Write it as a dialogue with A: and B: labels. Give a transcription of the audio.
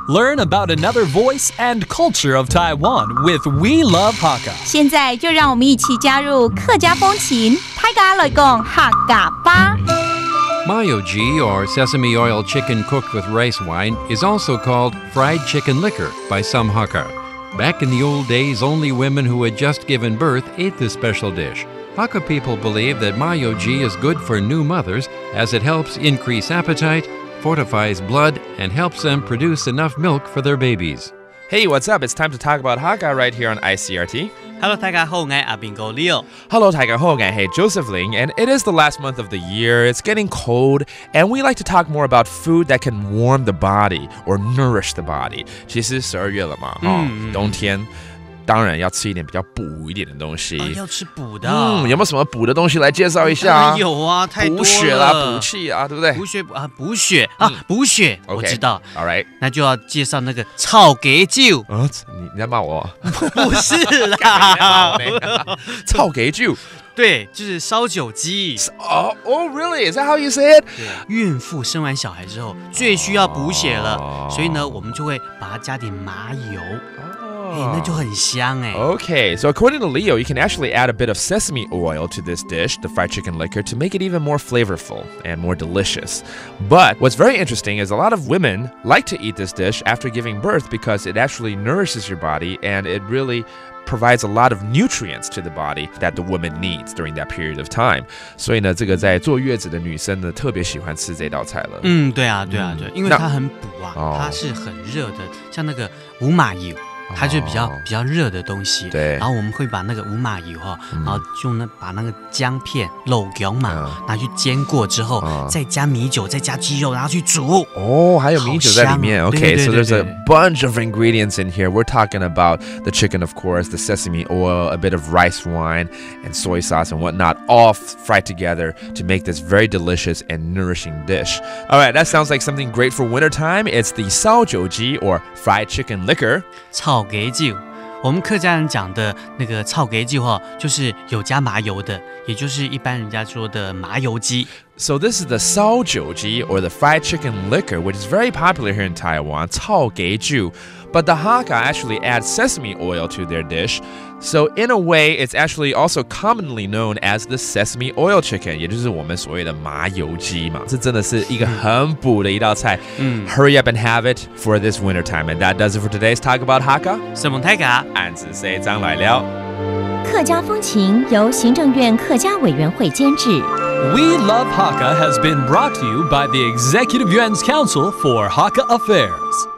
A: Learn about another voice and culture of Taiwan with We Love Hakka.
B: 现在就让我们一起加入客家风情，大家来讲客家吧。
C: Mayoji, or sesame oil chicken cooked with rice wine, is also called fried chicken liquor by some Hakka. Back in the old days, only women who had just given birth ate this special dish. Hakka people believe that mayoji is good for new mothers as it helps increase appetite, fortifies blood, and helps them produce enough milk for their babies.
D: Hey, what's up? It's time to talk about Hakka right here on Icrt.
E: Hello， 大家好，我係阿邊個 Leo。Hello,
D: 大家好，我係 Joseph Ling, and it is the last month of the year. It's getting cold, and we like to talk more about food that can warm the body or nourish the body. 其實12月了嘛，冬天。当然要吃一点比较补一点的东西。
E: 要吃补的。
D: 有没有什么补的东西来介绍一下？
E: 有啊，太多了。
D: 补血啦，补气啊，对不对？
E: 补血，我知道。
D: All right，
E: 那就要介绍那个臭鸡酒。
D: 你在骂我？
E: 不是啦，
D: 臭鸡酒。
E: 对，就是烧酒鸡。
D: Oh, really? Is that how you say it?
E: 孕妇生完小孩之后最需要补血了，所以呢，我们就会把它加点麻油。那就很香哎。
D: Okay, so according to Leo, you can actually add a bit of sesame oil to this dish, the fried chicken liquor, to make it even more flavorful and more delicious. But what's very interesting is a lot of women like to eat this dish after giving birth because it actually nourishes your body and it really provides a lot of nutrients to the body that the woman needs during that period of time. 所以呢，这个在坐月子的女生呢，特别喜欢吃这道菜了。
E: 对啊，因为它很补啊，它是很热的，像那个五马油。它就比较热的东西，
D: 对。
E: 然后我们会把那个五马油然后把那个姜片、肉姜嘛，拿去煎过之后，再加米酒，再加鸡肉，然后去煮。
D: 还有米酒在里面。Okay, so there's a bunch of ingredients in here. We're talking about the chicken, of course, the sesame oil, a bit of rice wine, and soy sauce and whatnot, all fried together to make this very delicious and nourishing dish. All right, that sounds like something great for wintertime. It's the 烧酒鸡 or fried chicken liquor.
E: 臭鸡酒，我们客家人讲的那个臭鸡酒就是有加麻油的，也就是一般人家说的麻油鸡。
D: So this is the 烧酒鸡 or the fried chicken liquor, which is very popular here in Taiwan, 臭鸡酒. But the Hakka actually add sesame oil to their dish. So in a way, it's actually also commonly known as the sesame oil chicken, 也就是我们所谓的麻油鸡嘛。这真的是一个很补的一道菜。Hurry up and have it for this winter time. And that does it for today's talk about Hakka.
E: 什么泰嘎？
D: 俺是谁张来了。
B: 客家风情由行政院客家委员会监制。
A: We Love Hakka has been brought to you by the Executive Yuan's Council for Hakka Affairs.